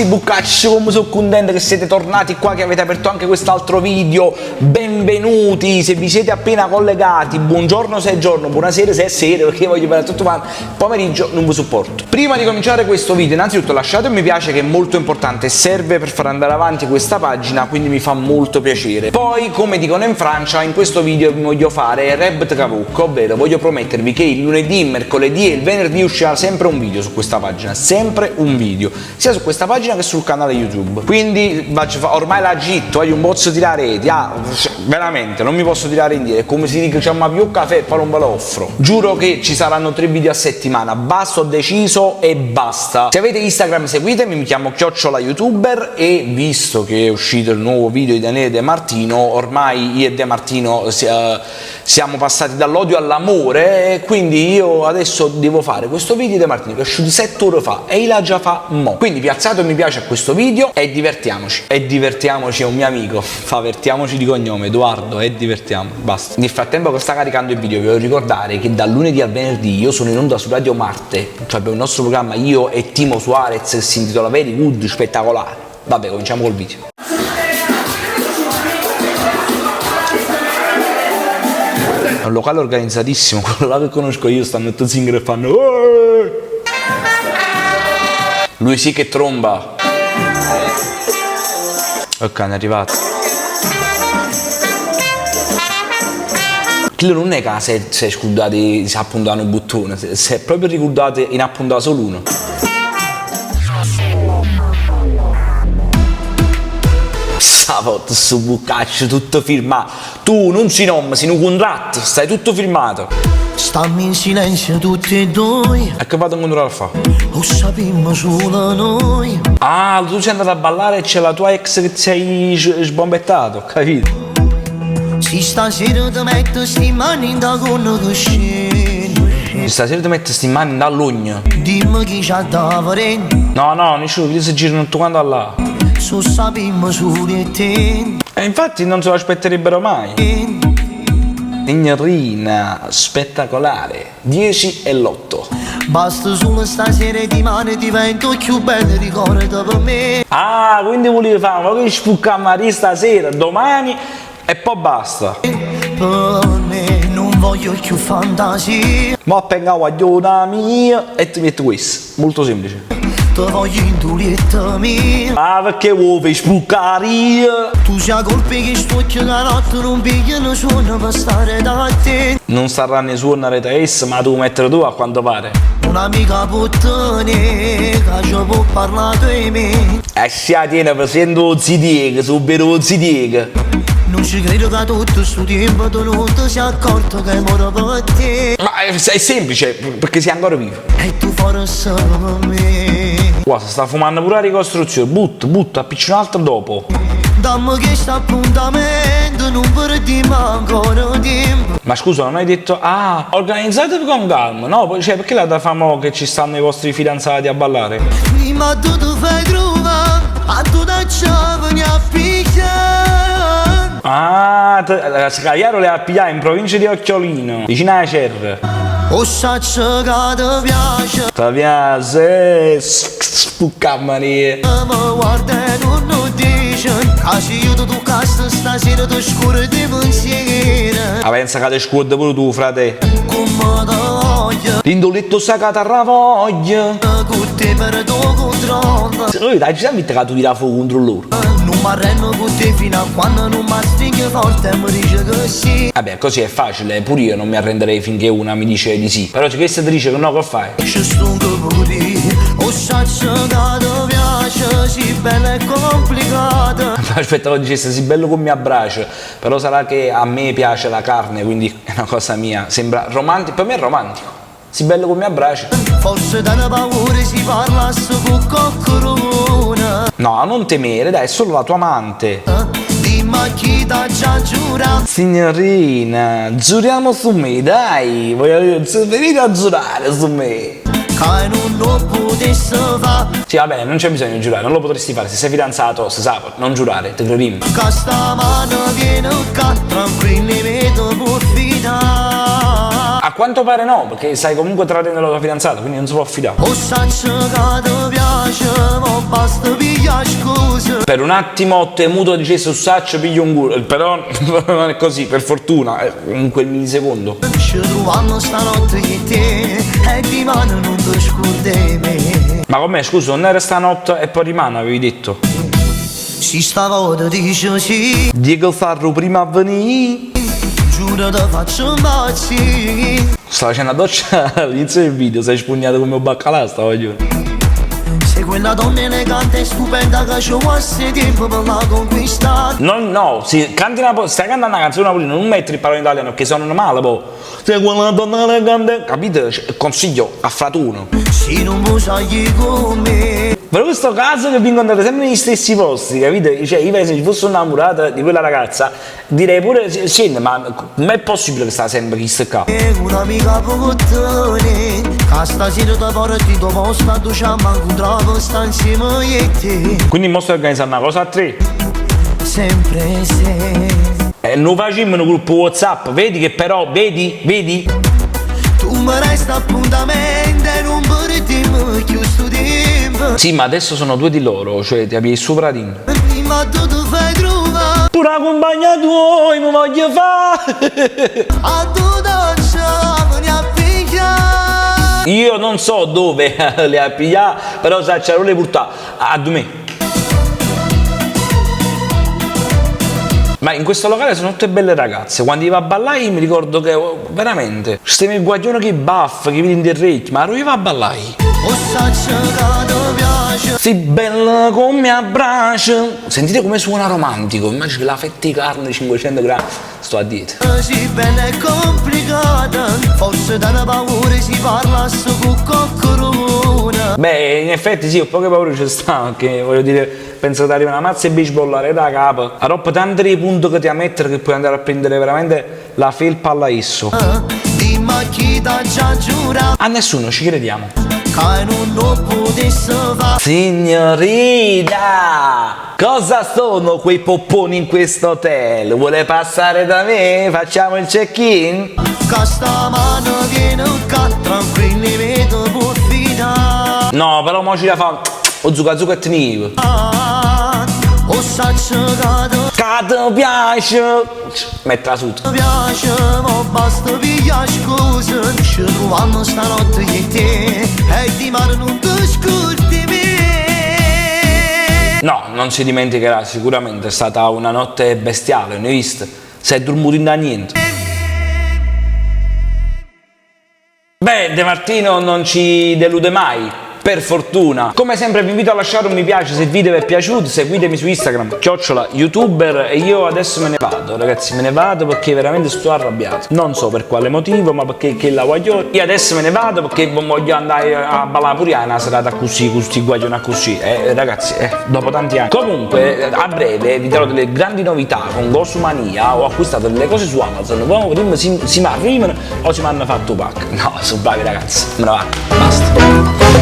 Sì, buccacci, come sono contento che siete tornati qua, che avete aperto anche quest'altro video. Benvenuti, se vi siete appena collegati, buongiorno se è giorno, buonasera se è sera, perché voglio parlare tutto quanto, pomeriggio non vi supporto. Prima di cominciare questo video, innanzitutto lasciate un mi piace, che è molto importante, serve per far andare avanti questa pagina, quindi mi fa molto piacere. Poi, come dicono in Francia, in questo video vi voglio fare Rebt Cavuc, ovvero voglio promettervi che il lunedì, il mercoledì e il venerdì uscirà sempre un video su questa pagina, sempre un video, sia su questa pagina che sul canale YouTube. Quindi ormai l'agitto, io non posso tirare reti, veramente non mi posso tirare indietro, è come si dice, c'è ma più caffè e poi non ve lo offro. Giuro che ci saranno 3 video a settimana, basta, ho deciso e basta. Se avete Instagram seguitemi, mi chiamo @youtuber, e visto che è uscito il nuovo video di Daniele De Martino, ormai io e De Martino siamo passati dall'odio all'amore, e quindi io adesso devo fare questo video di De Martino che è uscito 7 ore fa e la già fa mo. Quindi piazzate un mi piace a questo video e divertiamoci. E divertiamoci è un mio amico, favertiamoci di cognome, Edoardo, e divertiamo, basta. Nel frattempo che sta caricando il video vi voglio ricordare che dal lunedì al venerdì io sono in onda su Radio Marte, cioè abbiamo il nostro programma io e Timo Suarez che si intitola Very Good, spettacolare. Vabbè, cominciamo col video. È un locale organizzatissimo, quello là che conosco io, stanno tutti zingari e fanno lui sì che tromba. Ok, è arrivato. Quello non è che se è scudati, si appuntano il bottone, se è proprio ricordate in appuntare solo uno. Stavolta su buccaccio tutto firmato. Tu non si nome, sei un contratto, stai tutto firmato. Stammi in silenzio tutti e due. E che vado a controllare a fare? Lo sappiamo solo noi. Ah, tu sei andato a ballare e c'è la tua ex che ti sei sbombettato, capito? Si stasera ti metto sti mani da con che scende. Stasera ti metti sti mani dall'ogno. Dimmi chi c'ha da fare. No, nessuno, che si girano tutto quanto là. So sappiamo solo di te. E infatti non se lo aspetterebbero mai. Signorina, spettacolare, 10 e l'8. Basta solo stasera di mani divento più bello, ricorda per me. Ah, quindi volevi fare un po' che spuccamari stasera, domani e poi basta. Per me non voglio più fantasia. Ma penga guagliona mia e ti metto questo, molto semplice. Ti voglio in tulietta mia. Ah, perché vuoi spuccare? Tu sei colpi che sto che la notte non pigliano suono per stare da te. Non sarà ne suonare da essa, ma tu mettere tu a quanto pare. Un'amica puttana che ci può parlare di me. E si tiene facendo zidiega, subito zidiega. Non ci credo che tutto sto tempo tu non ti sei accorto che moro per te. Ma è semplice, perché sei ancora vivo. E tu forse per me. Qua si sta fumando pure la ricostruzione, butta, appicci un altro dopo. Dammi che sta appuntamento, non perdiamo ancora tempo. Ma scusa, non hai detto, organizzatevi con calma, no? Cioè, perché la da famo che ci stanno i vostri fidanzati a ballare? Ma tu ti fai trova, a tu da giovani a picchiare. Ah, Scagliaro le ha pigliate in provincia di Occhiolino, vicino alla Cerra. O saccio che ti piace. Ti piace, spuccamani. Ma guarda e non dice, casi io ti casta stasera ti scuro di pensiero. Ah, pensa che ti scuote pure tu, frate. Come ti voglio. L'indoletto sacata a voglia. Con te per tuo controllo. Lui dai, ci siamo che tu tira fuoco contro loro. Non mi arrendo con te fino a quando non mi stringi forte e mi dice che sì. Vabbè, così è facile, pure io non mi arrenderei finché una mi dice di sì. Però se questa ti dice che no, che fai? Ci stungo pure, o saccio che ti piace, sì bella e complicata. Aspetta, lo dicesse sì bello come mi abbraccia. Però sarà che a me piace la carne, quindi è una cosa mia. Sembra romantico, per me è romantico. Sì bello come mi abbraccia. Forse da una paura si parlasse con qualcuno. No, non temere, dai, è solo la tua amante. Dimmi chi t'ha già giurato. Signorina, giuriamo su me, dai. Venite a giurare su me. Che non lo potesse fare. Sì, vabbè, non c'è bisogno di giurare, non lo potresti fare. Se sei fidanzato, si sa, non giurare, te crediamo. Che sta mano viene qua, tranquilli mi può fidare. A quanto pare no, perché stai comunque tradendo la tua fidanzata, quindi non si può affidare. O saccio che ti piace, ma basta pigliare scuse. Per un attimo ho temuto dicesse Ossaccio piglio un culo, però non è così, per fortuna, in quel millisecondo. Ci troviamo stanotte con te e di mano non ti scordi me. Ma com'è, scusa, non era stanotte e poi rimane, avevi detto? Si stavolta dice sì, Diego Farro prima a venire. giuro ti faccio impazzire. Stavo facendo la doccia all'inizio del video, sei spugnato come un baccalà, stavo giù. Sei quella donna elegante e stupenda che ci vuole tempo per la conquistare. No, sì, stai cantando una canzone napolitana, non metti il parole in italiano perché suonano male, poi. Sei quella donna elegante, capite? Consiglio a fratuno. Se non vuoi sai con me. Per questo caso che vi incontrate sempre negli stessi posti, capite? Cioè, io se ci fossi innamorata di quella ragazza, direi pure, senti, ma non è possibile che sta sempre chi sta qua? È un'amica pocottone, che stasera ti porti dopo stato ci incontravo, sta insieme a te. Quindi mo sto organizzando una cosa a tre. Sempre se E non facciamo un gruppo WhatsApp, vedi che però, vedi? tu mi resti appuntamento e non perdiamo più sto tempo. Sì, ma adesso sono due di loro, cioè ti avevi supratino. Ma tu ti fai trovare Pure la compagna tua, mi voglio fare. a tu doccia, me ne appiccia. Io non so dove le ha pigliate, però sa, c'erano le portate a me. Ma in questo locale sono tutte belle ragazze. Quando io va a ballare io mi ricordo che veramente stiamo il guaglione che baff, che vedi in del ritmo, ma io va a ballare. O saccio che ti piace. Si bella come mi abbraccia. Sentite come suona romantico. Immagino la fetta di carne 500 grammi. Sto a dieta. Così bella e complicata, forse dalla paura si parla con coccorona. Beh, in effetti sì, ho poche paure ci sta, che voglio dire, penso che arriva una mazza e baseball da capo. A roba tanti dei punti che ti a mettere che puoi andare a prendere veramente la felpa alla isso. Dimmi chi t'ha già giurato A nessuno ci crediamo. che non lo potesse fare. Signorina, cosa sono quei popponi in questo hotel? Vuole passare da me? Facciamo il check-in? Che sta mano viene qua, tranquilli vedo può fidare. No, però mo ci la fa. O zucca zucca e tenivo. O saccio che Ti piace? Mettila su. ti piace, ma basta pigliare scuse. Ci troviamo stanotte con te e di mare non ti scordi me. No, non si dimenticherà, sicuramente è stata una notte bestiale, ne hai visto? Si è dormito da niente. Beh, De Martino non ci delude mai, per fortuna. Come sempre vi invito a lasciare un mi piace se il video vi è piaciuto, seguitemi su Instagram, @youtuber, e io adesso me ne vado, ragazzi, me ne vado perché veramente sto arrabbiato. Non so per quale motivo, ma perché che la voglio. Io adesso me ne vado perché voglio andare a ballare pure una serata così, con questi guaglioni così, ragazzi, dopo tanti anni. Comunque, a breve vi darò delle grandi novità con Gosumania, ho acquistato delle cose su Amazon, poi prima si mi arrivano o si mi hanno fatto pack. No, sono bravi ragazzi, me ne vado, basta.